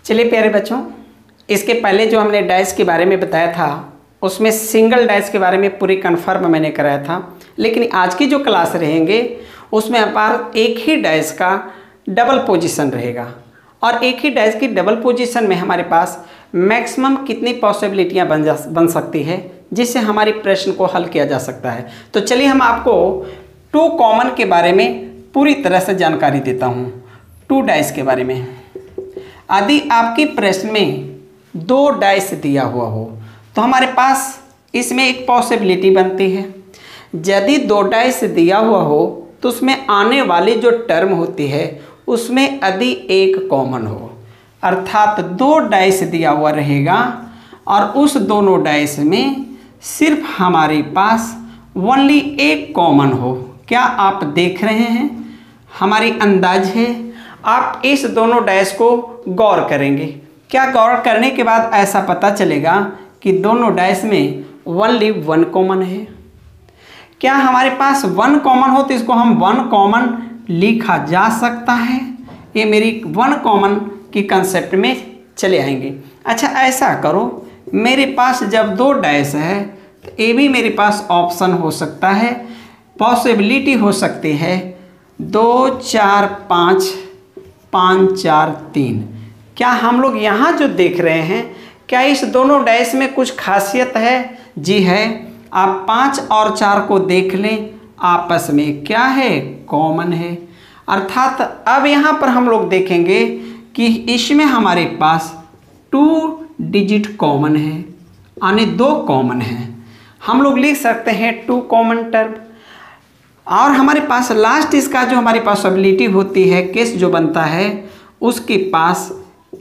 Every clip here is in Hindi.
चलिए प्यारे बच्चों, इसके पहले जो हमने डाइस के बारे में बताया था उसमें सिंगल डाइस के बारे में पूरी कन्फर्म मैंने कराया था। लेकिन आज की जो क्लास रहेंगे उसमें हमारा एक ही डाइस का डबल पोजीशन रहेगा और एक ही डाइस की डबल पोजीशन में हमारे पास मैक्सिमम कितनी पॉसिबिलिटियां बन सकती है जिससे हमारी प्रश्न को हल किया जा सकता है। तो चलिए हम आपको टू कॉमन के बारे में पूरी तरह से जानकारी देता हूँ। टू डाइस के बारे में, यदि आपकी प्रश्न में दो डाइस दिया हुआ हो तो हमारे पास इसमें एक पॉसिबिलिटी बनती है। यदि दो डाइस दिया हुआ हो तो उसमें आने वाली जो टर्म होती है उसमें यदि एक कॉमन हो, अर्थात दो डाइस दिया हुआ रहेगा और उस दोनों डाइस में सिर्फ हमारे पास ओनली एक कॉमन हो। क्या आप देख रहे हैं? हमारी अंदाज है आप इस दोनों डाइस को गौर करेंगे। क्या गौर करने के बाद ऐसा पता चलेगा कि दोनों डाइस में ओनली वन कॉमन है। क्या हमारे पास वन कॉमन हो तो इसको हम वन कॉमन लिखा जा सकता है। ये मेरी वन कॉमन की कंसेप्ट में चले आएंगे। अच्छा ऐसा करो, मेरे पास जब दो डाइस है तो ये भी मेरे पास ऑप्शन हो सकता है, पॉसिबिलिटी हो सकती है 2 4 5 5 4 3। क्या हम लोग यहाँ जो देख रहे हैं क्या इस दोनों डाइस में कुछ खासियत है? जी है। आप 5 और 4 को देख लें, आपस में क्या है? कॉमन है। अर्थात अब यहाँ पर हम लोग देखेंगे कि इसमें हमारे पास 2 डिजिट कॉमन है, यानी 2 कॉमन है। हम लोग लिख सकते हैं 2 कॉमन टर्म। और हमारे पास लास्ट इसका जो हमारी पॉसिबिलिटी होती है, केस जो बनता है उसके पास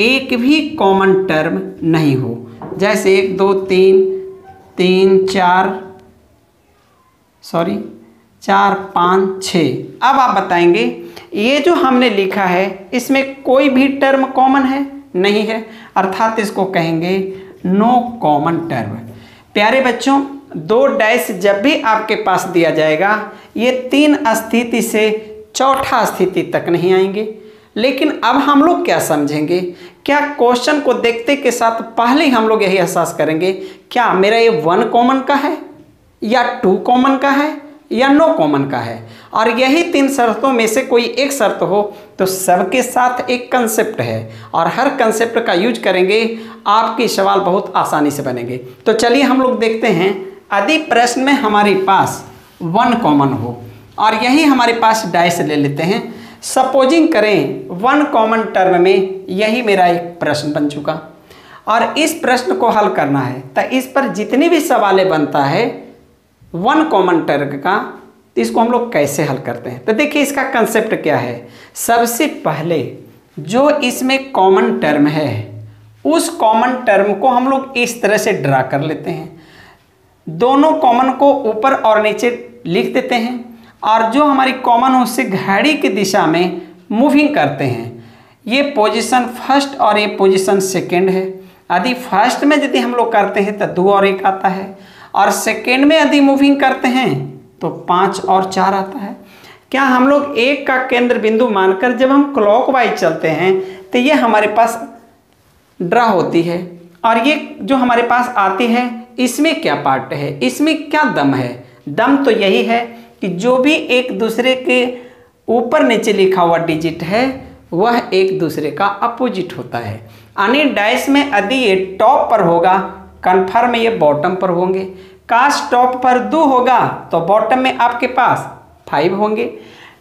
एक भी कॉमन टर्म नहीं हो। जैसे 1 2 3 3 4 5 6। अब आप बताएंगे ये जो हमने लिखा है इसमें कोई भी टर्म कॉमन है? नहीं है, अर्थात इसको कहेंगे नो कॉमन टर्म। प्यारे बच्चों, दो डाइस जब भी आपके पास दिया जाएगा ये 3 स्थिति से चौथा स्थिति तक नहीं आएंगे। लेकिन अब हम लोग क्या समझेंगे, क्या क्वेश्चन को देखते के साथ पहले ही हम लोग यही एहसास करेंगे क्या मेरा ये 1 कॉमन का है या 2 कॉमन का है या नो कॉमन का है। और यही 3 शर्तों में से कोई एक शर्त हो तो सबके साथ एक कंसेप्ट है और हर कंसेप्ट का यूज करेंगे, आपके सवाल बहुत आसानी से बनेंगे। तो चलिए हम लोग देखते हैं, यदि प्रश्न में हमारे पास 1 कॉमन हो और यही हमारे पास डाइस ले लेते हैं। सपोजिंग करें 1 कॉमन टर्म में यही मेरा एक प्रश्न बन चुका और इस प्रश्न को हल करना है तो इस पर जितनी भी सवालें बनता है 1 कॉमन टर्म का, तो इसको हम लोग कैसे हल करते हैं। तो देखिए इसका कंसेप्ट क्या है। सबसे पहले जो इसमें कॉमन टर्म है उस कॉमन टर्म को हम लोग इस तरह से ड्रा कर लेते हैं। दोनों कॉमन को ऊपर और नीचे लिख देते हैं और जो हमारी कॉमन हो उससे घड़ी की दिशा में मूविंग करते हैं। ये पोजीशन फर्स्ट और ये पोजीशन सेकंड है। यदि फर्स्ट में यदि हम लोग करते हैं तो 2 और 1 आता है और सेकंड में यदि मूविंग करते हैं तो 5 और 4 आता है। क्या हम लोग 1 का केंद्र बिंदु मानकर जब हम क्लॉकवाइज चलते हैं तो ये हमारे पास ड्रा होती है और ये जो हमारे पास आती है इसमें क्या पार्ट है, इसमें क्या दम है? दम तो यही है कि जो भी एक दूसरे के ऊपर नीचे लिखा हुआ डिजिट है वह एक दूसरे का अपोजिट होता है। यानी डाइस में यदि ये टॉप पर होगा कन्फर्म ये बॉटम पर होंगे, काश टॉप पर 2 होगा तो बॉटम में आपके पास 5 होंगे।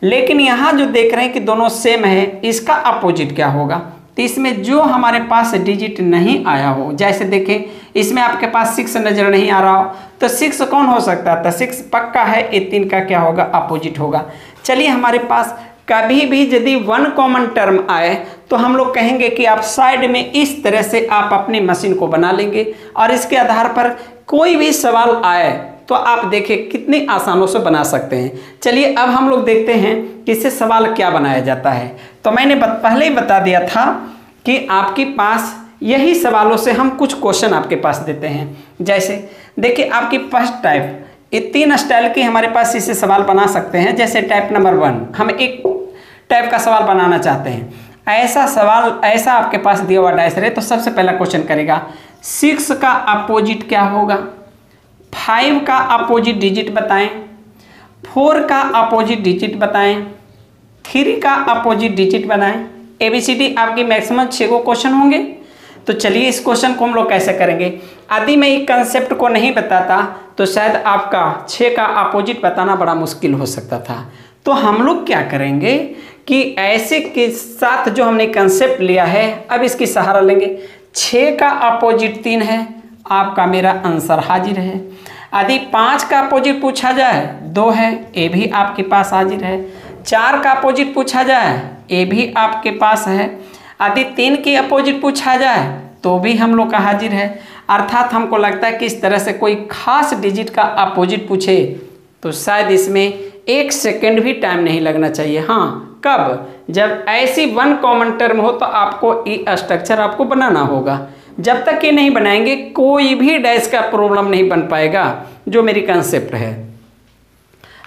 लेकिन यहाँ जो देख रहे हैं कि दोनों सेम है, इसका अपोजिट क्या होगा? तो इसमें जो हमारे पास डिजिट नहीं आया हो, जैसे देखें इसमें आपके पास 6 नज़र नहीं आ रहा हो तो 6 कौन हो सकता है? तो 6 पक्का है, ये 3 का क्या होगा? अपोजिट होगा। चलिए हमारे पास कभी भी यदि 1 कॉमन टर्म आए तो हम लोग कहेंगे कि आप साइड में इस तरह से आप अपनी मशीन को बना लेंगे और इसके आधार पर कोई भी सवाल आए तो आप देखें कितनी आसानों से बना सकते हैं। चलिए अब हम लोग देखते हैं कि इससे सवाल क्या बनाया जाता है। तो मैंने पहले ही बता दिया था कि आपके पास यही सवालों से हम कुछ क्वेश्चन आपके पास देते हैं। जैसे देखिए आपकी फर्स्ट टाइप, ये 3 स्टाइल के हमारे पास इससे सवाल बना सकते हैं। जैसे टाइप नंबर 1 हम एक टाइप का सवाल बनाना चाहते हैं। ऐसा सवाल ऐसा आपके पास दिया हुआ डाइस रहे तो सबसे पहला क्वेश्चन करेगा 6 का अपोजिट क्या होगा, 5 का अपोजिट डिजिट बताएं, 4 का अपोजिट डिजिट बताएं, 3 का अपोजिट डिजिट बनाएं। ABCD आपकी मैक्सिमम 6 को क्वेश्चन होंगे। तो चलिए इस क्वेश्चन को हम लोग कैसे करेंगे। यदि मैं एक कंसेप्ट को नहीं बताता तो शायद आपका 6 का अपोजिट बताना बड़ा मुश्किल हो सकता था। तो हम लोग क्या करेंगे कि ऐसे के साथ जो हमने कंसेप्ट लिया है अब इसकी सहारा लेंगे। 6 का अपोजिट 3 है, आपका मेरा आंसर हाजिर है। यदि 5 का अपोजिट पूछा जाए 2 है, ये भी आपके पास हाजिर है। 4 का अपोजिट पूछा जाए ये भी आपके पास है। यदि 3 की अपोजिट पूछा जाए तो भी हम लोग का हाजिर है। अर्थात हमको लगता है कि इस तरह से कोई खास डिजिट का अपोजिट पूछे तो शायद इसमें 1 सेकेंड भी टाइम नहीं लगना चाहिए। हाँ, कब? जब ऐसी 1 कॉमन टर्म हो तो आपको ये स्ट्रक्चर आपको बनाना होगा। जब तक ये नहीं बनाएंगे कोई भी डैश का प्रॉब्लम नहीं बन पाएगा, जो मेरी कंसेप्ट है।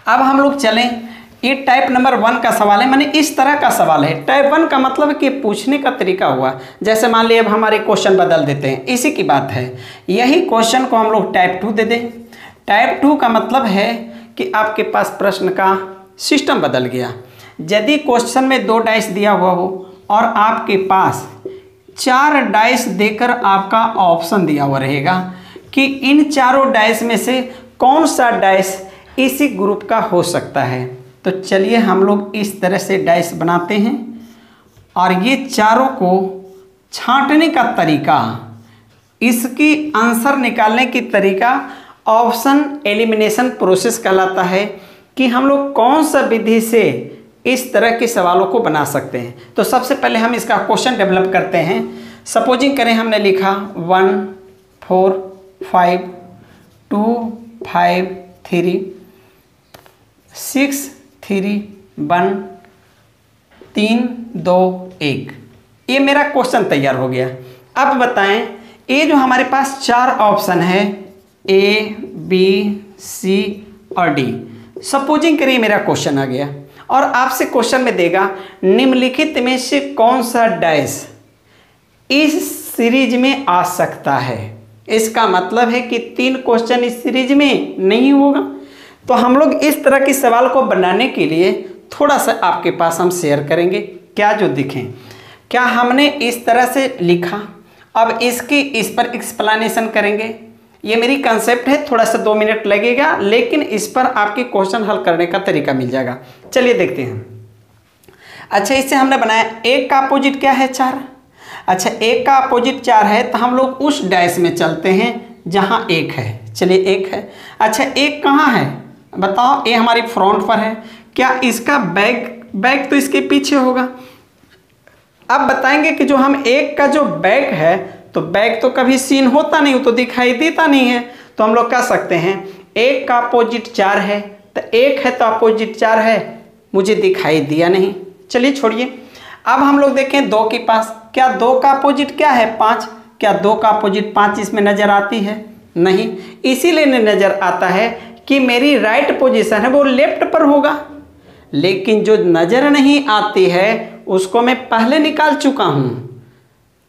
अब हम लोग चलें, ये टाइप नंबर 1 का सवाल है, माने इस तरह का सवाल है। टाइप 1 का मतलब कि पूछने का तरीका हुआ। जैसे मान लिया अब हमारे क्वेश्चन बदल देते हैं, इसी की बात है। यही क्वेश्चन को हम लोग टाइप 2 दे दें। टाइप 2 का मतलब है कि आपके पास प्रश्न का सिस्टम बदल गया। यदि क्वेश्चन में 2 डाइस दिया हुआ हो और आपके पास 4 डाइस देकर आपका ऑप्शन दिया हुआ रहेगा कि इन चारों डाइस में से कौन सा डाइस इसी ग्रुप का हो सकता है। तो चलिए हम लोग इस तरह से डाइस बनाते हैं और ये चारों को छांटने का तरीका, इसकी आंसर निकालने की तरीका ऑप्शन एलिमिनेशन प्रोसेस कहलाता है कि हम लोग कौन सा विधि से इस तरह के सवालों को बना सकते हैं। तो सबसे पहले हम इसका क्वेश्चन डेवलप करते हैं। सपोजिंग करें हमने लिखा 1 4 5 2 5 3 6 3 1 3 2 1। ये मेरा क्वेश्चन तैयार हो गया। अब बताएं ये जो हमारे पास 4 ऑप्शन है A B C और D। सपोजिंग करिए मेरा क्वेश्चन आ गया और आपसे क्वेश्चन में देगा निम्नलिखित में से कौन सा डैश इस सीरीज में आ सकता है। इसका मतलब है कि 3 क्वेश्चन इस सीरीज में नहीं होगा। तो हम लोग इस तरह के सवाल को बनाने के लिए थोड़ा सा आपके पास हम शेयर करेंगे क्या जो दिखें। क्या हमने इस तरह से लिखा, अब इसकी इस पर एक्सप्लेनेशन करेंगे। ये मेरी कंसेप्ट है, थोड़ा सा 2 मिनट लगेगा लेकिन इस पर आपके क्वेश्चन हल करने का तरीका मिल जाएगा। चलिए देखते हैं। अच्छा, इससे हमने बनाया 1 का अपोजिट क्या है 4। अच्छा, 1 का अपोजिट 4 है तो हम लोग उस डैश में चलते हैं जहां 1 है। चलिए 1 है। अच्छा, 1 कहाँ है बताओ। ये हमारी फ्रंट पर है। क्या इसका बैक तो इसके पीछे होगा। अब बताएंगे कि जो हम 1 का जो बैक है तो बैक तो कभी सीन होता नहीं, वो तो दिखाई देता नहीं है। तो हम लोग कह सकते हैं 1 का अपोजिट 4 है तो 1 है तो अपोजिट 4 है, मुझे दिखाई दिया नहीं। चलिए छोड़िए। अब हम लोग देखें 2 के पास। क्या 2 का अपोजिट क्या है 5। क्या 2 का अपोजिट 5 इसमें नज़र आती है नहीं। इसीलिए नज़र आता है कि मेरी राइट पोजीशन है वो लेफ्ट पर होगा, लेकिन जो नज़र नहीं आती है उसको मैं पहले निकाल चुका हूँ।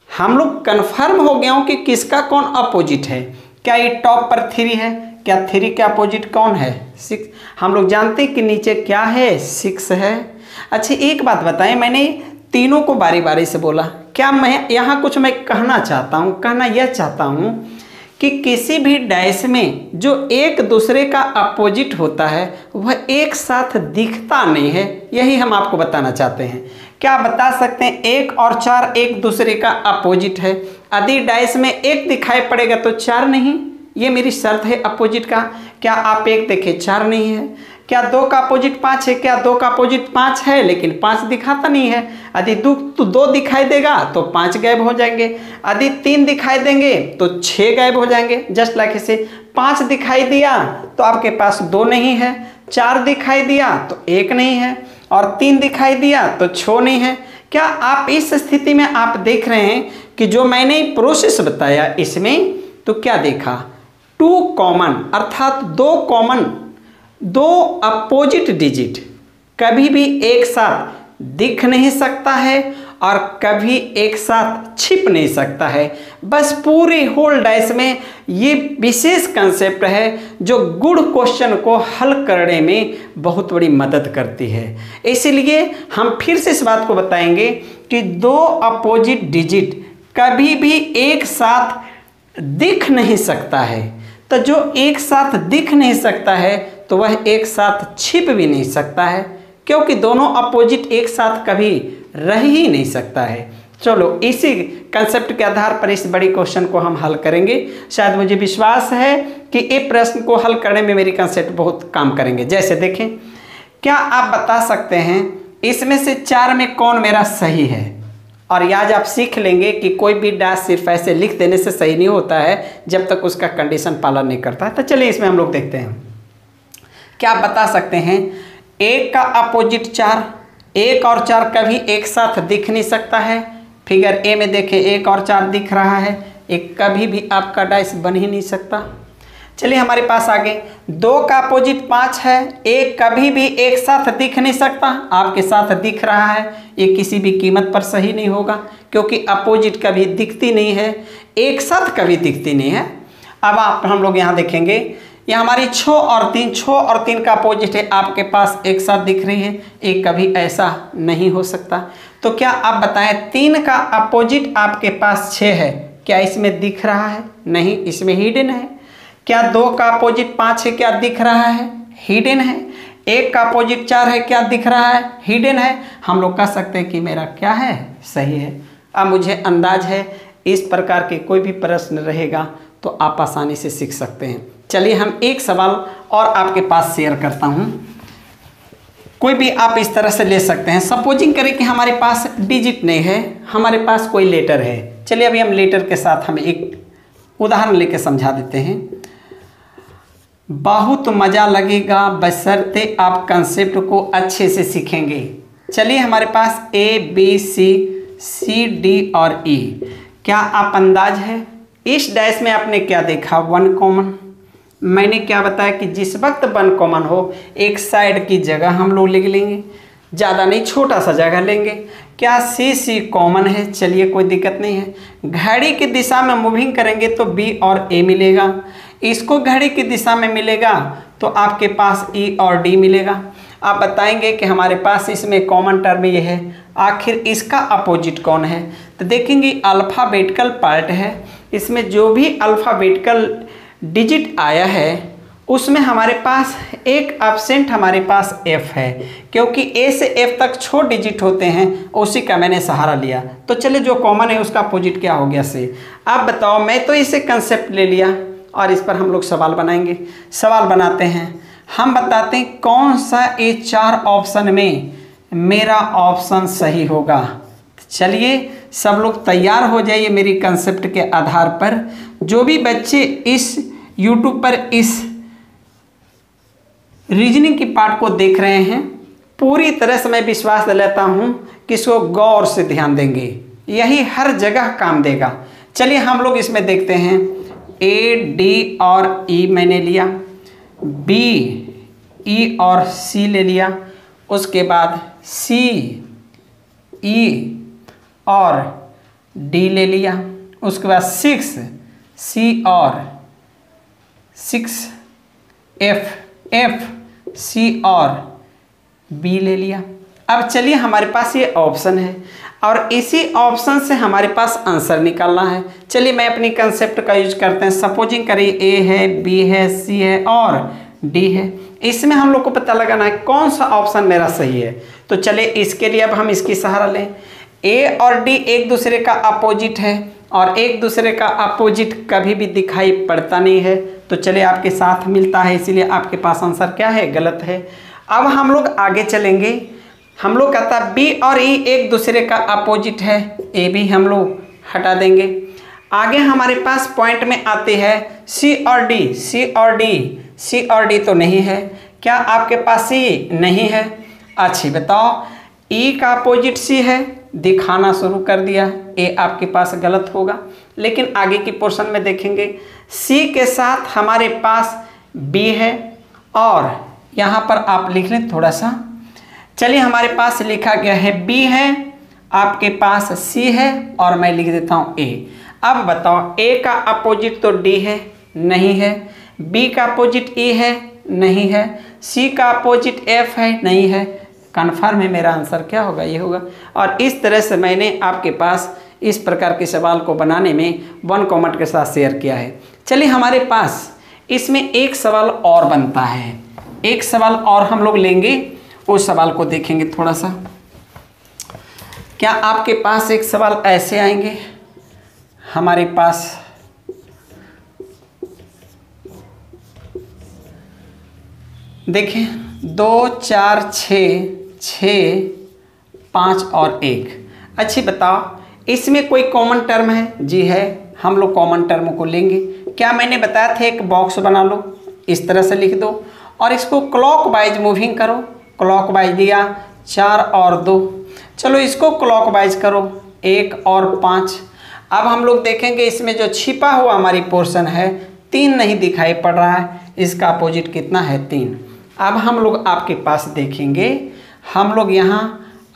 हम लोग कन्फर्म हो गया हूँ कि किसका कौन अपोजिट है। क्या ये टॉप पर 3 है। क्या 3 के अपोजिट कौन है 6। हम लोग जानते हैं कि नीचे क्या है 6 है। अच्छा, एक बात बताएं, मैंने तीनों को बारी बारी से बोला। क्या मैं यहाँ कुछ मैं कहना चाहता हूँ, कहना यह चाहता हूँ कि किसी भी डैश में जो एक दूसरे का अपोजिट होता है वह एक साथ दिखता नहीं है, यही हम आपको बताना चाहते हैं। क्या बता सकते हैं 1 और 4 एक दूसरे का अपोजिट है। यदि डैश में 1 दिखाई पड़ेगा तो 4 नहीं, ये मेरी शर्त है अपोजिट का। क्या आप 1 देखें 4 नहीं है। क्या 2 का अपोजिट 5 है। क्या 2 का अपोजिट 5 है लेकिन 5 दिखाता नहीं है। यदि 2 दिखाई देगा तो 5 गायब हो जाएंगे। यदि 3 दिखाई देंगे तो 6 गायब हो जाएंगे। जस्ट लाइक ऐसे 5 दिखाई दिया तो आपके पास 2 नहीं है, 4 दिखाई दिया तो 1 नहीं है और 3 दिखाई दिया तो 6 नहीं है। क्या आप इस स्थिति में आप देख रहे हैं कि जो मैंने प्रोसेस बताया इसमें तो क्या देखा 2 कॉमन, अर्थात 2 कॉमन 2 अपोजिट डिजिट कभी भी एक साथ दिख नहीं सकता है और कभी एक साथ छिप नहीं सकता है। बस पूरे होल डाइस में ये विशेष कंसेप्ट है जो गुड क्वेश्चन को हल करने में बहुत बड़ी मदद करती है। इसीलिए हम फिर से इस बात को बताएंगे कि दो अपोजिट डिजिट कभी भी एक साथ दिख नहीं सकता है। तो जो एक साथ दिख नहीं सकता है तो वह एक साथ छिप भी नहीं सकता है, क्योंकि दोनों अपोजिट एक साथ कभी रह ही नहीं सकता है। चलो इसी कंसेप्ट के आधार पर इस बड़ी क्वेश्चन को हम हल करेंगे। शायद मुझे विश्वास है कि ये प्रश्न को हल करने में मेरी कंसेप्ट बहुत काम करेंगे। जैसे देखें, क्या आप बता सकते हैं इसमें से 4 में कौन मेरा सही है? और आज आप सीख लेंगे कि कोई भी डैश सिर्फ ऐसे लिख देने से सही नहीं होता है जब तक उसका कंडीशन पालन नहीं करता है। तो चलिए इसमें हम लोग देखते हैं। क्या आप बता सकते हैं 1 का अपोजिट 4, 1 और 4 कभी एक साथ दिख नहीं सकता है। फिगर ए में देखें 1 और 4 दिख रहा है, एक कभी भी आपका डाइस बन ही नहीं सकता। चलिए हमारे पास आगे 2 का अपोजिट 5 है, 1 कभी भी एक साथ दिख नहीं सकता, आपके साथ दिख रहा है, ये किसी भी कीमत पर सही नहीं होगा क्योंकि अपोजिट कभी दिखती नहीं है, एक साथ कभी दिखती नहीं है। अब हम लोग यहाँ देखेंगे, ये हमारी 6 और 3 का अपोजिट है, आपके पास एक साथ दिख रही है, एक कभी ऐसा नहीं हो सकता। तो क्या आप बताएं 3 का अपोजिट आपके पास 6 है, क्या इसमें दिख रहा है? नहीं, इसमें हिडन है। क्या 2 का अपोजिट 5 है, क्या दिख रहा है? हिडन है। 1 का अपोजिट 4 है, क्या दिख रहा है? हिडन है। हम लोग कह सकते हैं कि मेरा क्या है? सही है। अब मुझे अंदाज है इस प्रकार के कोई भी प्रश्न रहेगा तो आप आसानी से सीख सकते हैं। चलिए हम एक सवाल और आपके पास शेयर करता हूं, कोई भी आप इस तरह से ले सकते हैं। सपोजिंग करें कि हमारे पास डिजिट नहीं है, हमारे पास कोई लेटर है। चलिए अभी हम लेटर के साथ हम एक उदाहरण लेके समझा देते हैं। बहुत मज़ा लगेगा बशर्ते आप कंसेप्ट को अच्छे से सीखेंगे। चलिए हमारे पास ABCD और E, क्या आप अंदाज है इस डैश में आपने क्या देखा? 1 कॉमन। मैंने क्या बताया कि जिस वक्त 1 कॉमन हो एक साइड की जगह हम लोग ले लेंगे, ज़्यादा नहीं, छोटा सा जगह लेंगे। क्या C कॉमन है? चलिए कोई दिक्कत नहीं है। घड़ी की दिशा में मूविंग करेंगे तो B और A मिलेगा, इसको घड़ी की दिशा में मिलेगा तो आपके पास E और D मिलेगा। आप बताएंगे कि हमारे पास इसमें कॉमन टर्म ये है, आखिर इसका अपोजिट कौन है? तो देखेंगे अल्फ़ाबेटिकल पार्ट है, इसमें जो भी अल्फ़ाबेटिकल डिजिट आया है उसमें हमारे पास एक एब्सेंट हमारे पास F है, क्योंकि A से F तक छोटे डिजिट होते हैं, उसी का मैंने सहारा लिया। तो चलिए जो कॉमन है उसका अपोजिट क्या हो गया? C। आप बताओ, मैं तो इसे कंसेप्ट ले लिया और इस पर हम लोग सवाल बनाएंगे। सवाल बनाते हैं, हम बताते हैं कौन सा ये 4 ऑप्शन में मेरा ऑप्शन सही होगा। चलिए सब लोग तैयार हो जाइए मेरी कंसेप्ट के आधार पर। जो भी बच्चे इस YouTube पर इस रीजनिंग की पार्ट को देख रहे हैं, पूरी तरह से मैं विश्वास दिलाता हूँ कि इसको गौर से ध्यान देंगे, यही हर जगह काम देगा। चलिए हम लोग इसमें देखते हैं A, D और E मैंने लिया, B, E और C ले लिया, उसके बाद C, E और D ले लिया, उसके बाद 6 C और 6 F C और B ले लिया। अब चलिए हमारे पास ये ऑप्शन है और इसी ऑप्शन से हमारे पास आंसर निकालना है। चलिए मैं अपनी कंसेप्ट का यूज करते हैं। सपोजिंग करिए A है, B है, C है और D है। इसमें हम लोग को पता लगाना है कौन सा ऑप्शन मेरा सही है। तो चलिए इसके लिए अब हम इसकी सहारा लें। A और D एक दूसरे का अपोजिट है और एक दूसरे का अपोजिट कभी भी दिखाई पड़ता नहीं है, तो चलिए आपके साथ मिलता है, इसीलिए आपके पास आंसर क्या है? गलत है। अब हम लोग आगे चलेंगे। हम लोग कहता है B और E एक दूसरे का अपोजिट है, A भी हम लोग हटा देंगे। आगे हमारे पास पॉइंट में आते हैं C और D। C और D तो नहीं है। क्या आपके पास C नहीं है? अच्छी बताओ, E का अपोजिट C है, दिखाना शुरू कर दिया, A आपके पास गलत होगा। लेकिन आगे की पोर्शन में देखेंगे C के साथ हमारे पास B है और यहाँ पर आप लिख लें थोड़ा सा। चलिए हमारे पास लिखा गया है B है आपके पास सी है और मैं लिख देता हूँ ए। अब बताओ ए का अपोजिट तो डी है, नहीं है। बी का अपोजिट ई है, नहीं है। सी का अपोजिट एफ है, नहीं है। कन्फर्म है मेरा आंसर क्या होगा, ये होगा। और इस तरह से मैंने आपके पास इस प्रकार के सवाल को बनाने में 1 कॉमेंट के साथ शेयर किया है। चलिए हमारे पास इसमें एक सवाल और बनता है, एक सवाल और हम लोग लेंगे, उस सवाल को देखेंगे थोड़ा सा। क्या आपके पास एक सवाल ऐसे आएंगे हमारे पास, देखें 2 4 6 6 5 और 1। अच्छी बताओ इसमें कोई कॉमन टर्म है? जी है, हम लोग कॉमन टर्म को लेंगे। क्या मैंने बताया था एक बॉक्स बना लो, इस तरह से लिख दो और इसको क्लॉकवाइज मूविंग करो। क्लॉकवाइज दिया 4 और 2, चलो इसको क्लॉकवाइज करो 1 और 5। अब हम लोग देखेंगे इसमें जो छिपा हुआ हमारी पोर्शन है 3 नहीं दिखाई पड़ रहा है, इसका अपोजिट कितना है 3। अब हम लोग आपके पास देखेंगे, हम लोग यहाँ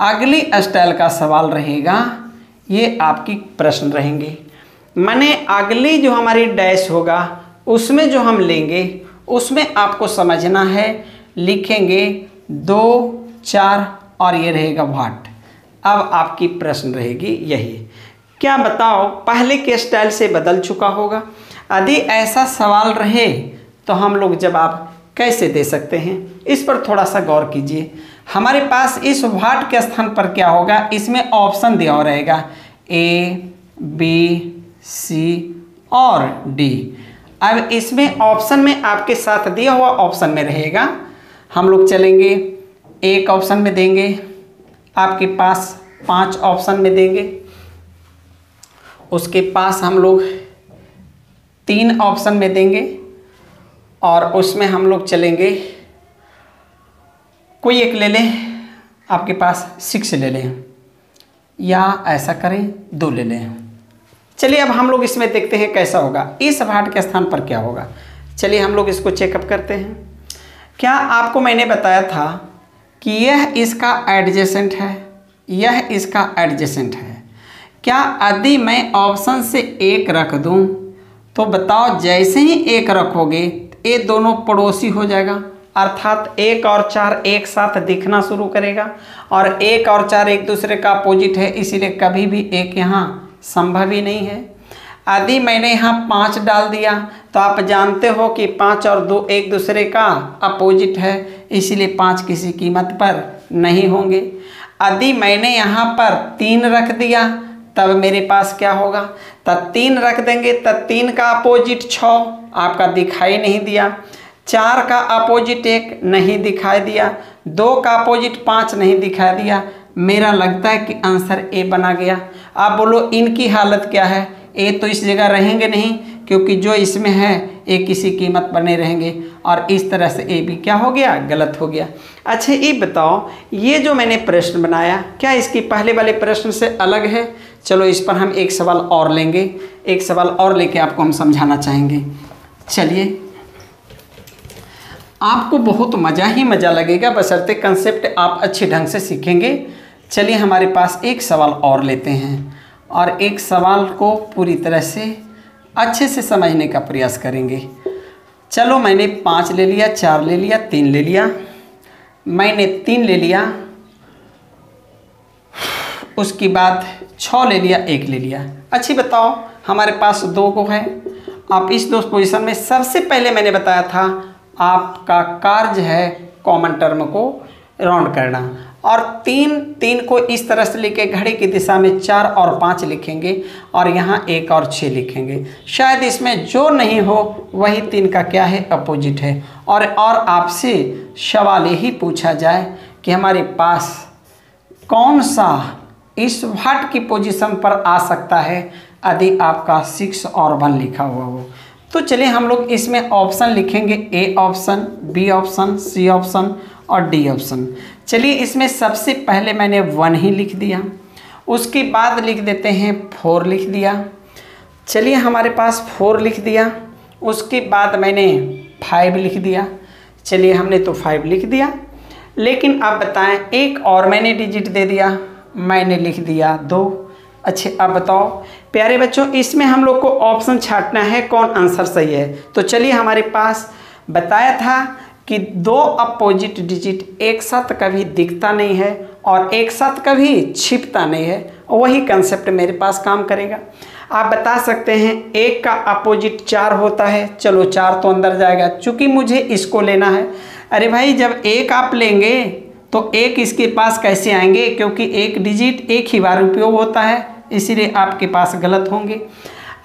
अगली स्टाइल का सवाल रहेगा, ये आपकी प्रश्न रहेंगे। माने अगली जो हमारी डैश होगा उसमें जो हम लेंगे उसमें आपको समझना है, लिखेंगे 2 4 और ये रहेगा व्हाट। अब आपकी प्रश्न रहेगी यही, क्या बताओ पहले के स्टाइल से बदल चुका होगा? यदि ऐसा सवाल रहे तो हम लोग जवाब कैसे दे सकते हैं, इस पर थोड़ा सा गौर कीजिए। हमारे पास इस व्हाट के स्थान पर क्या होगा, इसमें ऑप्शन दिया हुआ रहेगा ए बी सी और डी। अब इसमें ऑप्शन में आपके साथ दिया हुआ ऑप्शन में रहेगा, हम लोग चलेंगे एक ऑप्शन में देंगे, आपके पास 5 ऑप्शन में देंगे, उसके पास हम लोग 3 ऑप्शन में देंगे और उसमें हम लोग चलेंगे, कोई एक ले लें, आपके पास 6 ले लें या ऐसा करें 2 ले लें। चलिए अब हम लोग इसमें देखते हैं कैसा होगा, इस व्हाट के स्थान पर क्या होगा। चलिए हम लोग इसको चेकअप करते हैं। क्या आपको मैंने बताया था कि यह इसका एडजेसेंट है, यह इसका एडजेसेंट है। क्या यदि मैं ऑप्शन से 1 रख दूं तो बताओ जैसे ही 1 रखोगे ये दोनों पड़ोसी हो जाएगा, अर्थात 1 और 4 एक साथ दिखना शुरू करेगा और 1 और 4 एक दूसरे का अपोजिट है, इसीलिए कभी भी 1 यहाँ संभव ही नहीं है। यदि मैंने यहाँ 5 डाल दिया तो आप जानते हो कि 5 और 2 एक दूसरे का अपोजिट है, इसीलिए 5 किसी कीमत पर नहीं होंगे। यदि मैंने यहाँ पर 3 रख दिया तब मेरे पास क्या होगा, तब 3 रख देंगे, तब 3 का अपोजिट 6 आपका दिखाई नहीं दिया, 4 का अपोजिट 1 नहीं दिखाई दिया, 2 का अपोजिट 5 नहीं दिखाई दिया। मेरा लगता है कि आंसर ए बना गया। आप बोलो इनकी हालत क्या है, ए तो इस जगह रहेंगे नहीं क्योंकि जो इसमें है ए किसी कीमत पर नहीं रहेंगे और इस तरह से ए भी क्या हो गया, गलत हो गया। अच्छा ये बताओ ये जो मैंने प्रश्न बनाया क्या इसकी पहले वाले प्रश्न से अलग है? चलो इस पर हम एक सवाल और लेंगे, एक सवाल और लेके आपको हम समझाना चाहेंगे। चलिए आपको बहुत मज़ा ही मज़ा लगेगा, बशर्ते कंसेप्ट आप अच्छे ढंग से सीखेंगे। चलिए हमारे पास एक सवाल और लेते हैं और एक सवाल को पूरी तरह से अच्छे से समझने का प्रयास करेंगे। चलो मैंने 5 ले लिया, 4 ले लिया, 3 ले लिया, मैंने 3 ले लिया, उसके बाद 6 ले लिया, 1 ले लिया। अच्छी बताओ हमारे पास 2 को है। आप इस 2 पोजीशन में सबसे पहले मैंने बताया था आपका कार्य है कॉमन टर्म को राउंड करना और 3 को इस तरह से लिखे घड़ी की दिशा में 4 और 5 लिखेंगे और यहाँ 1 और 6 लिखेंगे। शायद इसमें जो नहीं हो वही 3 का क्या है, अपोजिट है। और आपसे सवाल यही पूछा जाए कि हमारे पास कौन सा इस व्हाट की पोजीशन पर आ सकता है यदि आपका 6 और 1 लिखा हुआ हो। तो चलिए हम लोग इसमें ऑप्शन लिखेंगे, A option, B option, C option और डी ऑप्शन। चलिए इसमें सबसे पहले मैंने 1 ही लिख दिया, उसके बाद लिख देते हैं 4 लिख दिया। चलिए हमारे पास 4 लिख दिया, उसके बाद मैंने 5 लिख दिया। चलिए हमने तो 5 लिख दिया, लेकिन आप बताएं एक और मैंने डिजिट दे दिया, मैंने लिख दिया 2। अच्छे अब बताओ प्यारे बच्चों, इसमें हम लोग को ऑप्शन छांटना है कौन आंसर सही है। तो चलिए, हमारे पास बताया था कि 2 अपोजिट डिजिट एक साथ कभी दिखता नहीं है और एक साथ कभी छिपता नहीं है, वही कंसेप्ट मेरे पास काम करेगा। आप बता सकते हैं 1 का अपोजिट 4 होता है, चलो 4 तो अंदर जाएगा, चूँकि मुझे इसको लेना है। अरे भाई, जब 1 आप लेंगे तो 1 इसके पास कैसे आएंगे, क्योंकि 1 डिजिट एक ही बार उपयोग होता है, इसीलिए आपके पास गलत होंगे।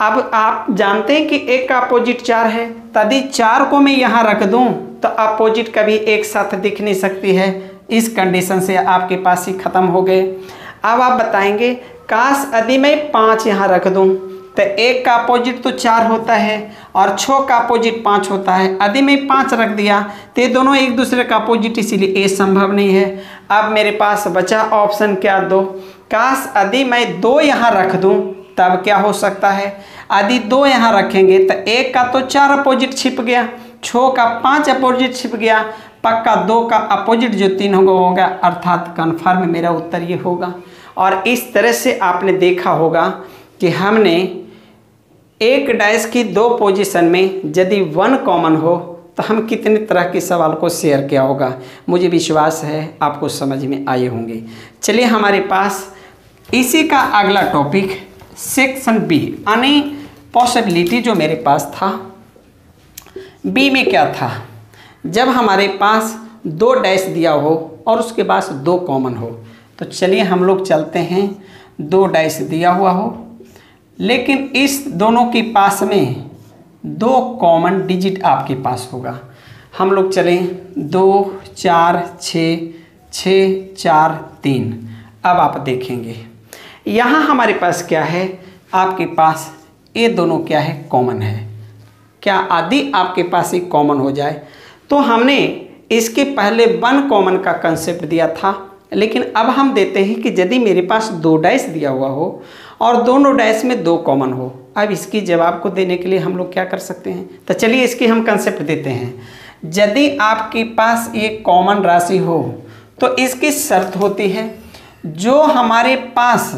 अब आप जानते हैं कि 1 का अपोजिट 4 है, यदि 4 को मैं यहाँ रख दूँ तो अपोजिट कभी एक साथ दिख नहीं सकती है। इस कंडीशन से आपके पास ही ख़त्म हो गए। अब आप बताएंगे काश यदि मैं 5 यहाँ रख दूँ तो 1 का अपोजिट तो 4 होता है और 6 का अपोजिट 5 होता है। यदि मैं 5 रख दिया तो ये दोनों एक दूसरे का अपोजिट, इसीलिए ए संभव नहीं है। अब मेरे पास बचा ऑप्शन क्या 2। काश यदि मैं 2 यहाँ रख दूँ तब क्या हो सकता है। यदि 2 यहाँ रखेंगे तो 1 का तो 4 अपोजिट छिप गया, 6 का 5 अपोजिट छिप गया, पक्का 2 का अपोजिट जो 3 होगा, अर्थात कन्फर्म मेरा उत्तर ये होगा। और इस तरह से आपने देखा होगा कि हमने एक डाइस की 2 पोजीशन में यदि 1 कॉमन हो तो हम कितने तरह के सवाल को शेयर किया होगा। मुझे विश्वास है आपको समझ में आए होंगे। चलिए, हमारे पास इसी का अगला टॉपिक सेक्शन बी, यानी पॉसिबिलिटी जो मेरे पास था। बी में क्या था, जब हमारे पास 2 डैश दिया हो और उसके पास 2 कॉमन हो। तो चलिए हम लोग चलते हैं, 2 डैश दिया हुआ हो लेकिन इस दोनों के पास में 2 कॉमन डिजिट आपके पास होगा। हम लोग चलें 2 4 6 6 4 3। अब आप देखेंगे यहाँ हमारे पास क्या है, आपके पास ये दोनों क्या है, कॉमन है। क्या यदि आपके पास एक कॉमन हो जाए, तो हमने इसके पहले 1 कॉमन का कंसेप्ट दिया था, लेकिन अब हम देते हैं कि यदि मेरे पास 2 डैश दिया हुआ हो और दोनों डैश में 2 कॉमन हो। अब इसकी जवाब को देने के लिए हम लोग क्या कर सकते हैं, तो चलिए इसकी हम कंसेप्ट देते हैं। यदि आपके पास एक कॉमन राशि हो तो इसकी शर्त होती है जो हमारे पास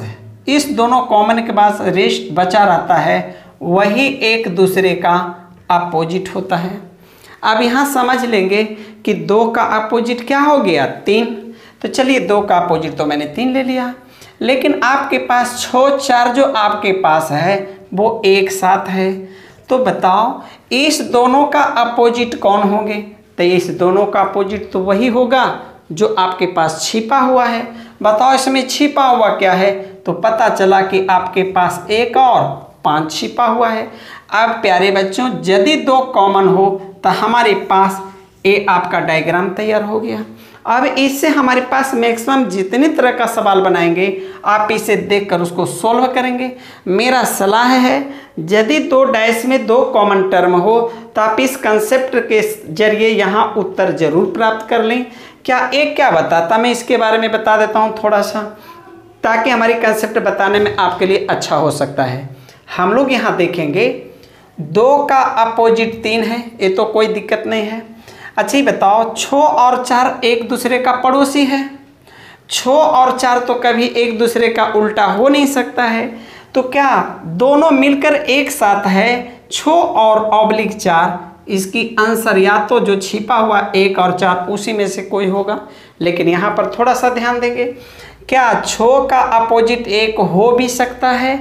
इस दोनों कॉमन के पास रेस्ट बचा रहता है वही एक दूसरे का अपोजिट होता है। अब यहाँ समझ लेंगे कि 2 का अपोजिट क्या हो गया, 3। तो चलिए 2 का अपोजिट तो मैंने 3 ले लिया, लेकिन आपके पास 6 4 जो आपके पास है वो एक साथ है। तो बताओ इस दोनों का अपोजिट कौन होंगे, तो इस दोनों का अपोजिट तो वही होगा जो आपके पास छिपा हुआ है। बताओ इसमें छिपा हुआ क्या है, तो पता चला कि आपके पास 1 और 5 छिपा हुआ है। अब प्यारे बच्चों, यदि 2 कॉमन हो तो हमारे पास ये आपका डायग्राम तैयार हो गया। अब इससे हमारे पास मैक्सिमम जितने तरह का सवाल बनाएंगे आप इसे देखकर उसको सॉल्व करेंगे। मेरा सलाह है यदि 2 डैश में 2 कॉमन टर्म हो तो आप इस कंसेप्ट के जरिए यहाँ उत्तर जरूर प्राप्त कर लें। क्या एक क्या बताता, मैं इसके बारे में बता देता हूँ थोड़ा सा, ताकि हमारी कंसेप्ट बताने में आपके लिए अच्छा हो सकता है। हम लोग यहाँ देखेंगे 2 का अपोजिट 3 है, ये तो कोई दिक्कत नहीं है। अच्छा ही बताओ 6 और 4 एक दूसरे का पड़ोसी है। 6 और 4 तो कभी एक दूसरे का उल्टा हो नहीं सकता है, तो क्या दोनों मिलकर एक साथ है 6 और ऑब्लिक 4। इसकी आंसर या तो जो छिपा हुआ 1 और 4 उसी में से कोई होगा। लेकिन यहाँ पर थोड़ा सा ध्यान देंगे, क्या 6 का अपोजिट 1 हो भी सकता है,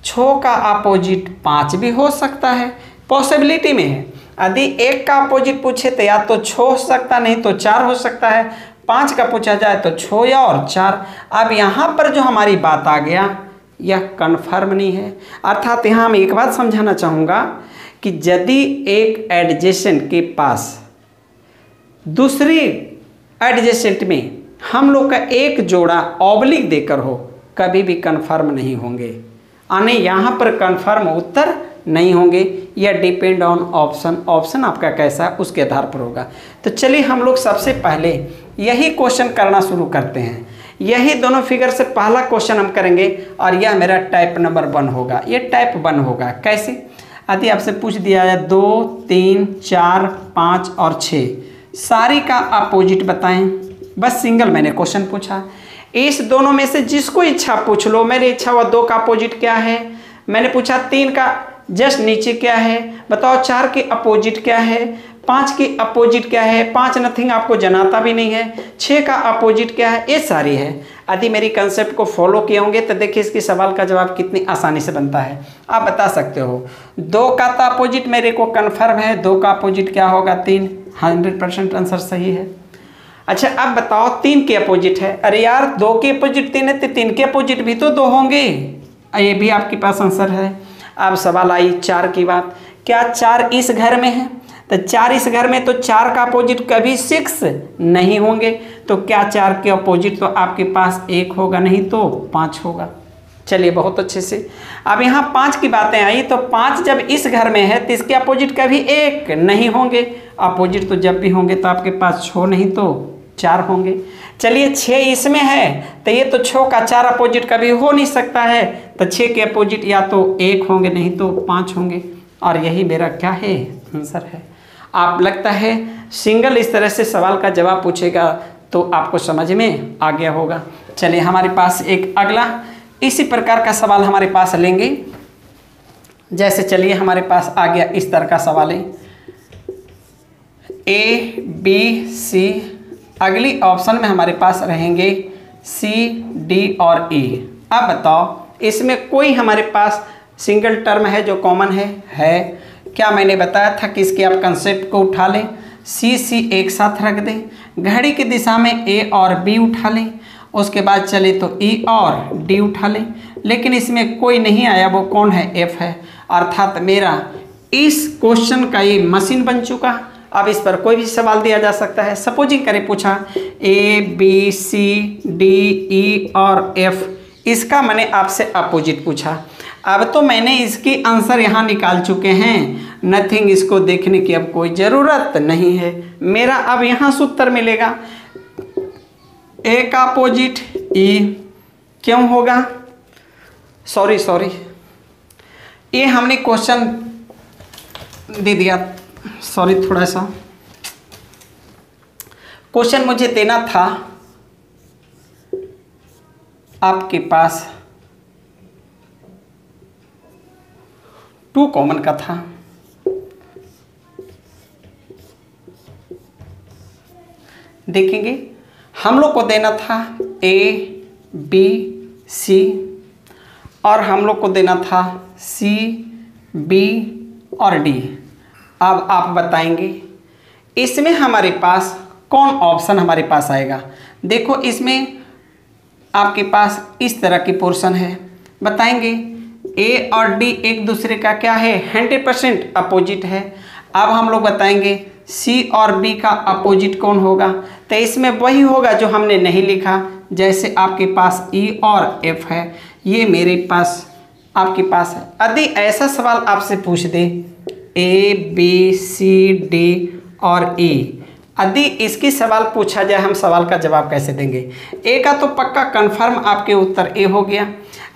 6 का अपोजिट 5 भी हो सकता है, पॉसिबिलिटी में है। यदि 1 का अपोजिट पूछे तो या तो 6 हो सकता, नहीं तो 4 हो सकता है। 5 का पूछा जाए तो 6 या और 4। अब यहाँ पर जो हमारी बात आ गया यह कन्फर्म नहीं है। अर्थात यहाँ मैं एक बात समझाना चाहूँगा कि यदि एक एडजेसेंट के पास दूसरी एडजेसेंट में हम लोग का एक जोड़ा ऑब्लिक देकर हो, कभी भी कन्फर्म नहीं होंगे, यानी यहाँ पर कन्फर्म उत्तर नहीं होंगे। यह डिपेंड ऑन ऑप्शन, ऑप्शन आपका कैसा है उसके आधार पर होगा। तो चलिए हम लोग सबसे पहले यही क्वेश्चन करना शुरू करते हैं। यही दोनों फिगर से पहला क्वेश्चन हम करेंगे और यह मेरा टाइप नंबर 1 होगा। ये टाइप 1 होगा। कैसे, यदि आपसे पूछ दिया जाए 2 3 4 5 और 6 सारी का अपोजिट बताएं, बस सिंगल मैंने क्वेश्चन पूछा। इस दोनों में से जिसको इच्छा पूछ लो। मेरी इच्छा हुआ 2 का अपोजिट क्या है, मैंने पूछा 3 का जस्ट नीचे क्या है, बताओ 4 के अपोजिट क्या है, 5 की अपोजिट क्या है, 5 नथिंग आपको जनाता भी नहीं है, 6 का अपोजिट क्या है, ये सारी है। यदि मेरी कंसेप्ट को फॉलो किए होंगे तो देखिए इसकी सवाल का जवाब कितनी आसानी से बनता है। आप बता सकते हो 2 का तो अपोजिट मेरे को कन्फर्म है, 2 का अपोजिट क्या होगा 3, 100% आंसर सही है। अच्छा अब बताओ 3 के अपोजिट है, अरे यार 2 के अपोजिट 3 है तो 3 के अपोजिट भी तो 2 होंगे, ये भी आपके पास आंसर है। अब सवाल आई 4 की बात, क्या 4 इस घर में है, तो 4 इस घर में तो 4 का अपोजिट कभी 6 नहीं होंगे, तो क्या 4 के अपोजिट तो आपके पास 1 होगा, नहीं तो 5 होगा। चलिए बहुत अच्छे से। अब यहाँ 5 की बातें आई, तो 5 जब इस घर में है तो इसके अपोजिट कभी 1 नहीं होंगे, अपोजिट तो जब भी होंगे तो आपके पास 6 नहीं तो 4 होंगे। चलिए 6 इसमें है तो ये तो 6 का 4 अपोजिट कभी हो नहीं सकता है, तो 6 के अपोजिट या तो 1 होंगे नहीं तो 5 होंगे, और यही मेरा क्या है आंसर है। आप लगता है सिंगल इस तरह से सवाल का जवाब पूछेगा तो आपको समझ में आ गया होगा। चलिए हमारे पास एक अगला इसी प्रकार का सवाल हमारे पास लेंगे। जैसे चलिए हमारे पास आ गया इस तरह का सवाल है A B C, अगली ऑप्शन में हमारे पास रहेंगे C D और E। अब बताओ इसमें कोई हमारे पास सिंगल टर्म है जो कॉमन है क्या? मैंने बताया था कि इसके आप कंसेप्ट को उठा लें, C एक साथ रख दें, घड़ी की दिशा में A और B उठा लें, उसके बाद चले तो E और D उठा लें, लेकिन इसमें कोई नहीं आया, वो कौन है? F है। अर्थात मेरा इस क्वेश्चन का ये मशीन बन चुका। अब इस पर कोई भी सवाल दिया जा सकता है। सपोजिंग करें पूछा A B C D E और F, इसका मैंने आपसे अपोजिट पूछा। अब तो मैंने इसकी आंसर यहाँ निकाल चुके हैं, नथिंग, इसको देखने की अब कोई ज़रूरत नहीं है। मेरा अब यहाँ से उत्तर मिलेगा A का अपोजिट E क्यों होगा? सॉरी ये हमने क्वेश्चन दे दिया, सॉरी थोड़ा सा क्वेश्चन मुझे देना था आपके पास 2 कॉमन का था। देखेंगे हम लोग को देना था A B C और हम लोग को देना था C B और D। अब आप बताएंगे इसमें हमारे पास कौन ऑप्शन हमारे पास आएगा। देखो इसमें आपके पास इस तरह की पोर्शन है, बताएंगे A और D एक दूसरे का क्या है? 100% अपोजिट है। अब हम लोग बताएंगे C और B का अपोजिट कौन होगा, तो इसमें वही होगा जो हमने नहीं लिखा। जैसे आपके पास E और F है, ये मेरे पास आपके पास है। यदि ऐसा सवाल आपसे पूछ दे A B C D और E, यदि इसकी सवाल पूछा जाए हम सवाल का जवाब कैसे देंगे? A का तो पक्का कंफर्म आपके उत्तर A हो गया।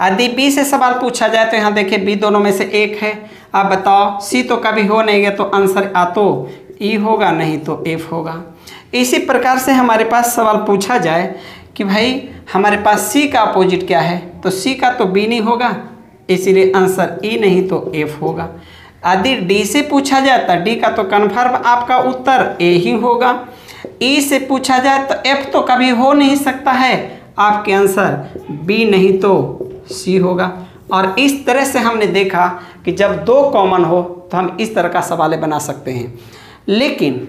यदि B से सवाल पूछा जाए तो यहाँ देखिए B दोनों में से एक है। अब बताओ C तो कभी हो नहीं गया, तो आंसर आ तो E होगा, नहीं तो F होगा। इसी प्रकार से हमारे पास सवाल पूछा जाए कि भाई हमारे पास C का अपोजिट क्या है, तो C का तो B नहीं होगा, इसीलिए आंसर E नहीं तो F होगा। यदि D से पूछा जाए तो D का तो कन्फर्म आपका उत्तर A ही होगा। E से पूछा जाए तो F तो कभी हो नहीं सकता है, आपके आंसर B नहीं तो C होगा। और इस तरह से हमने देखा कि जब 2 कॉमन हो तो हम इस तरह का सवाल बना सकते हैं। लेकिन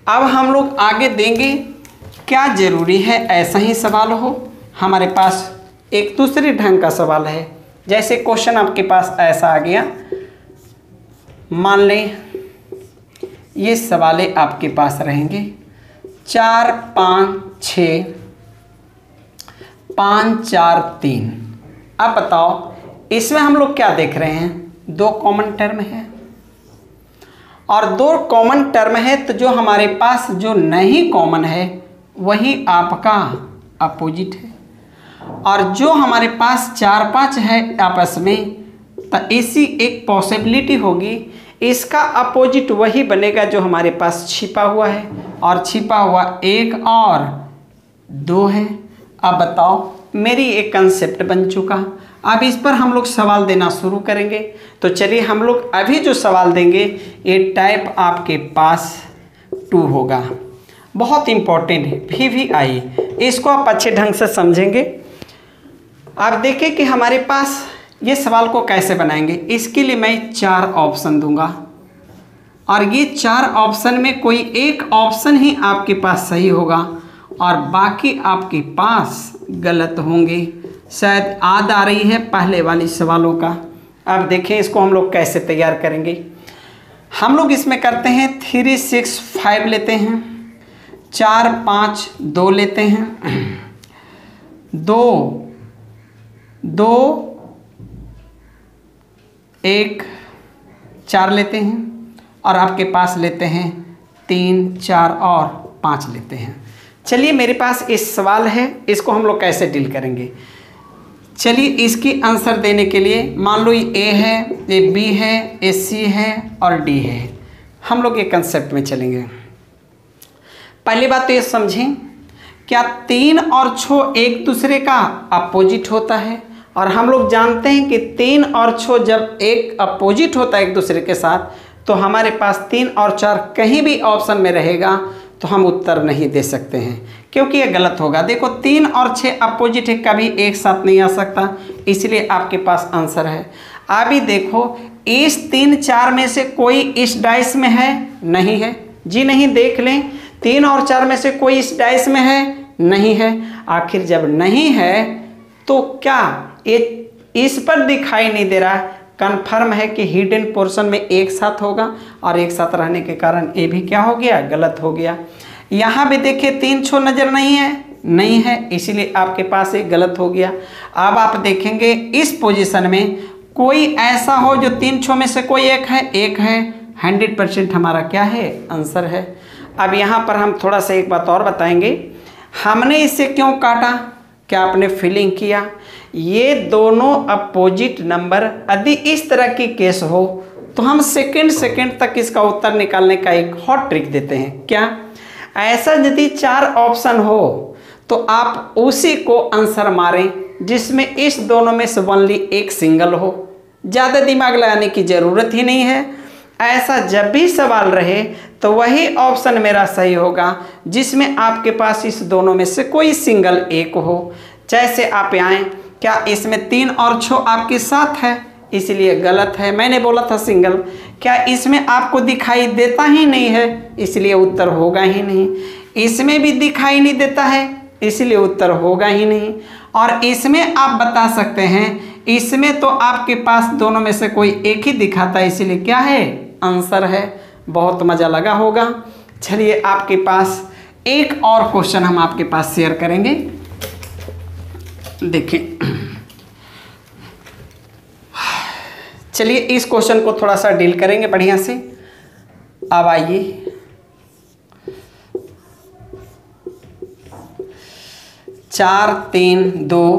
अब हम लोग आगे देंगे, क्या ज़रूरी है ऐसा ही सवाल हो? हमारे पास एक दूसरे ढंग का सवाल है। जैसे क्वेश्चन आपके पास ऐसा आ गया, मान लें ये सवालें आपके पास रहेंगे 4 5 6 5 4 3। अब बताओ इसमें हम लोग क्या देख रहे हैं? 2 कॉमन टर्म है, और 2 कॉमन टर्म है तो जो हमारे पास जो नहीं कॉमन है वही आपका अपोजिट है, और जो हमारे पास 4 5 है आपस में, तो ऐसी एक पॉसिबिलिटी होगी इसका अपोजिट वही बनेगा जो हमारे पास छिपा हुआ है, और छिपा हुआ 1 और 2 है। अब बताओ मेरी एक कंसेप्ट बन चुका। अब इस पर हम लोग सवाल देना शुरू करेंगे। तो चलिए हम लोग अभी जो सवाल देंगे ये टाइप आपके पास 2 होगा। बहुत इम्पोर्टेंट है VVI, इसको आप अच्छे ढंग से समझेंगे। आप देखें कि हमारे पास ये सवाल को कैसे बनाएंगे। इसके लिए मैं 4 ऑप्शन दूंगा और ये 4 ऑप्शन में कोई एक ऑप्शन ही आपके पास सही होगा और बाकी आपके पास गलत होंगे। शायद याद आ रही है पहले वाली सवालों का। अब देखें इसको हम लोग कैसे तैयार करेंगे। हम लोग इसमें करते हैं 3 6 5 लेते हैं, 4 5 2 लेते हैं, 2 2 1 4 लेते हैं और आपके पास लेते हैं 3 4 और 5 लेते हैं। चलिए मेरे पास इस सवाल है, इसको हम लोग कैसे डील करेंगे। चलिए इसकी आंसर देने के लिए मान लो ये A है, ये B है, ये C है और D है। हम लोग ये कंसेप्ट में चलेंगे। पहली बात तो ये समझें, क्या 3 और 6 एक दूसरे का अपोजिट होता है। और हम लोग जानते हैं कि 3 और 6 जब एक अपोजिट होता है एक दूसरे के साथ तो हमारे पास 3 और 4 कहीं भी ऑप्शन में रहेगा तो हम उत्तर नहीं दे सकते हैं, क्योंकि ये गलत होगा। देखो 3 और 6 अपोजिट है, कभी एक साथ नहीं आ सकता, इसलिए आपके पास आंसर है। अभी देखो इस 3 4 में से कोई इस डाइस में है, नहीं है जी, नहीं। देख लें 3 और 4 में से कोई इस डाइस में है, नहीं है। आखिर जब नहीं है तो क्या ये इस पर दिखाई नहीं दे रहा है, कन्फर्म है कि हिडन पोर्शन में एक साथ होगा और एक साथ रहने के कारण ये भी क्या हो गया, गलत हो गया। यहाँ भी देखिए 3 6 नज़र नहीं है, नहीं है, इसीलिए आपके पास एक गलत हो गया। अब आप देखेंगे इस पोजीशन में कोई ऐसा हो जो 3 6 में से कोई एक है, 100% हमारा क्या है, आंसर है। अब यहाँ पर हम थोड़ा सा एक बात और बताएंगे, हमने इसे क्यों काटा, क्या आपने फीलिंग किया। ये दोनों अपोजिट नंबर यदि इस तरह की केस हो तो हम सेकंड तक इसका उत्तर निकालने का एक हॉट ट्रिक देते हैं। क्या ऐसा यदि 4 ऑप्शन हो तो आप उसी को आंसर मारें जिसमें इस दोनों में से ओनली एक सिंगल हो, ज़्यादा दिमाग लगाने की ज़रूरत ही नहीं है। ऐसा जब भी सवाल रहे तो वही ऑप्शन मेरा सही होगा जिसमें आपके पास इस दोनों में से कोई सिंगल एक हो। जैसे आप आएँ, क्या इसमें 3 और 6 आपके साथ है, इसलिए गलत है। मैंने बोला था सिंगल। क्या इसमें आपको दिखाई देता ही नहीं है, इसलिए उत्तर होगा ही नहीं। इसमें भी दिखाई नहीं देता है, इसलिए उत्तर होगा ही नहीं। और इसमें आप बता सकते हैं, इसमें तो आपके पास दोनों में से कोई एक ही दिखाता है, इसलिए क्या है, आंसर है। बहुत मज़ा लगा होगा। चलिए आपके पास एक और क्वेश्चन हम आपके पास शेयर करेंगे। देखें, चलिए इस क्वेश्चन को थोड़ा सा डील करेंगे बढ़िया से। अब आइए, चार 3 2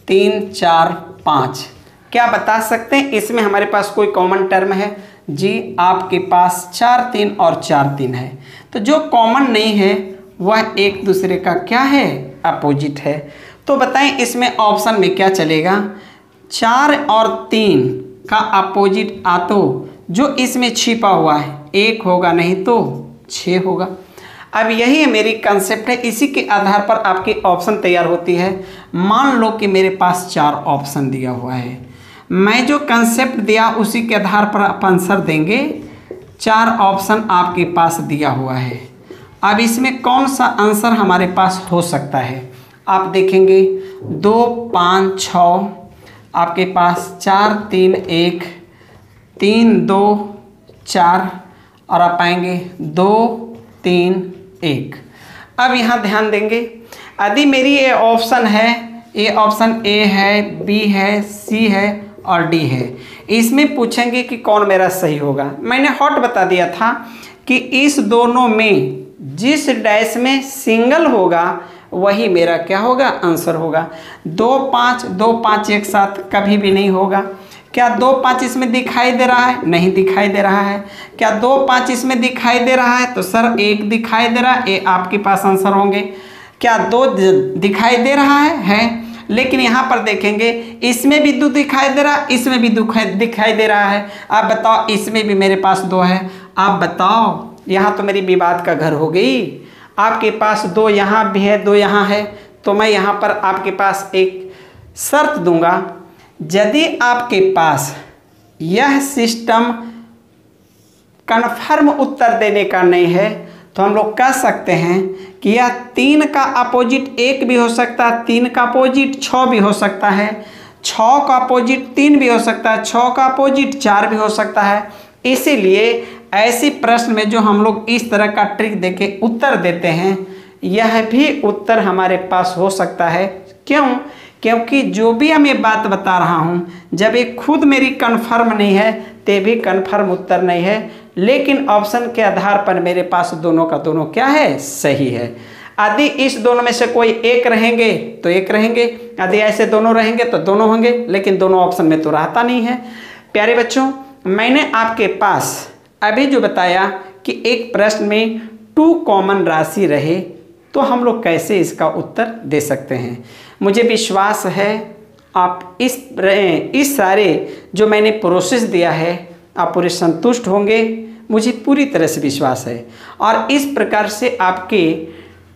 3 4 5, क्या बता सकते हैं इसमें हमारे पास कोई कॉमन टर्म है। जी, आपके पास 4 3 और 4 3 है, तो जो कॉमन नहीं है वह एक दूसरे का क्या है, अपोजिट है। तो बताएं इसमें ऑप्शन में क्या चलेगा। 4 और 3 का अपोजिट आ तो जो इसमें छिपा हुआ है 1 होगा, नहीं तो 6 होगा। अब यही है मेरी कंसेप्ट है, इसी के आधार पर आपकी ऑप्शन तैयार होती है। मान लो कि मेरे पास 4 ऑप्शन दिया हुआ है, मैं जो कंसेप्ट दिया उसी के आधार पर आप आंसर देंगे। 4 ऑप्शन आपके पास दिया हुआ है। अब इसमें कौन सा आंसर हमारे पास हो सकता है, आप देखेंगे 2 5 6, आपके पास 4 3 1, 3 2 4 और आप पाएंगे 2 3 1। अब यहाँ ध्यान देंगे, यदि मेरी ये ऑप्शन है, ये ऑप्शन ए है, बी है, सी है और डी है, इसमें पूछेंगे कि कौन मेरा सही होगा। मैंने हॉट बता दिया था कि इस दोनों में जिस डैश में सिंगल होगा वही मेरा क्या होगा, आंसर होगा। 2 5 एक साथ कभी भी नहीं होगा। क्या 2 5 इसमें दिखाई दे रहा है, नहीं दिखाई दे रहा है। क्या 2 5 इसमें दिखाई दे रहा है, तो सर 1 दिखाई दे रहा है, ये आपके पास आंसर होंगे। क्या 2 दिखाई दे रहा है? लेकिन यहाँ पर देखेंगे इसमें भी 2 दिखाई दे रहा है, इसमें भी 2 दिखाई दे रहा है। आप बताओ इसमें भी मेरे पास 2 है। आप बताओ, यहाँ तो मेरी विवाद का घर हो गई। आपके पास 2 यहाँ भी है, 2 यहाँ है, तो मैं यहाँ पर आपके पास एक शर्त दूंगा, यदि आपके पास यह सिस्टम कन्फर्म उत्तर देने का नहीं है तो हम लोग कह सकते हैं कि यह 3 का अपोजिट 1 भी हो सकता है, 3 का अपोजिट 6 भी हो सकता है, 6 का अपोजिट 3 भी हो सकता है, 6 का अपोजिट 4 भी हो सकता है। इसीलिए ऐसी प्रश्न में जो हम लोग इस तरह का ट्रिक देके उत्तर देते हैं, यह भी उत्तर हमारे पास हो सकता है। क्यों? क्योंकि जो भी मैं ये बात बता रहा हूँ, जब ये खुद मेरी कन्फर्म नहीं है ते भी कन्फर्म उत्तर नहीं है, लेकिन ऑप्शन के आधार पर मेरे पास दोनों का दोनों क्या है, सही है। यदि इस दोनों में से कोई एक रहेंगे तो एक रहेंगे, यदि ऐसे दोनों रहेंगे तो दोनों होंगे, लेकिन दोनों ऑप्शन में तो रहता नहीं है। प्यारे बच्चों, मैंने आपके पास अभी जो बताया कि एक प्रश्न में 2 कॉमन राशि रहे तो हम लोग कैसे इसका उत्तर दे सकते हैं। मुझे विश्वास है आप इस सारे जो मैंने प्रोसेस दिया है आप पूरे संतुष्ट होंगे, मुझे पूरी तरह से विश्वास है। और इस प्रकार से आपके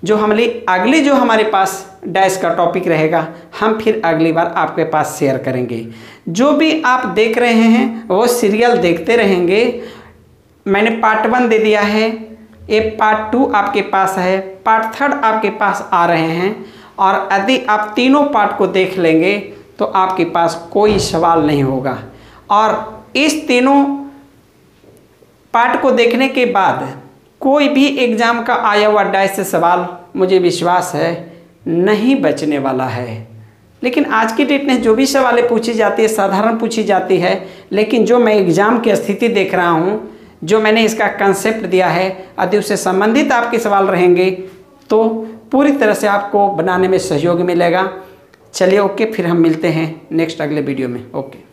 जो अगले जो हमारे पास डैश का टॉपिक रहेगा, हम फिर अगली बार आपके पास शेयर करेंगे। जो भी आप देख रहे हैं वो सीरियल देखते रहेंगे। मैंने पार्ट 1 दे दिया है, ये पार्ट 2 आपके पास है, पार्ट 3 आपके पास आ रहे हैं। और यदि आप तीनों पार्ट को देख लेंगे तो आपके पास कोई सवाल नहीं होगा। और इस तीनों पार्ट को देखने के बाद कोई भी एग्ज़ाम का आया हुआ डैश से सवाल मुझे विश्वास है नहीं बचने वाला है। लेकिन आज की डेट में जो भी सवालें पूछी जाती है साधारण पूछी जाती है, लेकिन जो मैं एग्ज़ाम की स्थिति देख रहा हूँ, जो मैंने इसका कंसेप्ट दिया है, यदि उससे संबंधित आपके सवाल रहेंगे तो पूरी तरह से आपको बनाने में सहयोग मिलेगा। चलिए ओके, फिर हम मिलते हैं नेक्स्ट अगले वीडियो में। ओके।